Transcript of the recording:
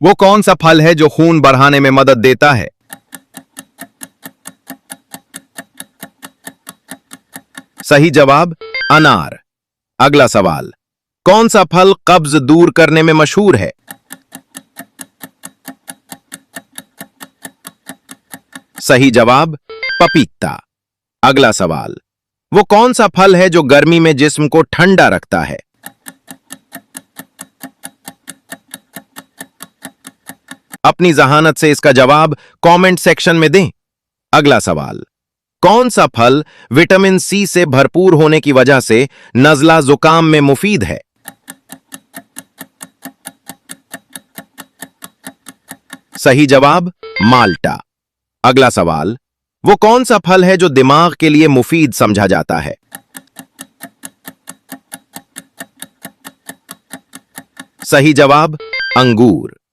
वो कौन सा फल है जो खून बढ़ाने में मदद देता है? सही जवाब अनार। अगला सवाल, कौन सा फल कब्ज दूर करने में मशहूर है? सही जवाब पपीता। अगला सवाल, वो कौन सा फल है जो गर्मी में जिस्म को ठंडा रखता है? अपनी जहानत से इसका जवाब कमेंट सेक्शन में दें। अगला सवाल, कौन सा फल विटामिन सी से भरपूर होने की वजह से नज़ला जुकाम में मुफीद है? सही जवाब माल्टा। अगला सवाल, वो कौन सा फल है जो दिमाग के लिए मुफीद समझा जाता है? सही जवाब अंगूर।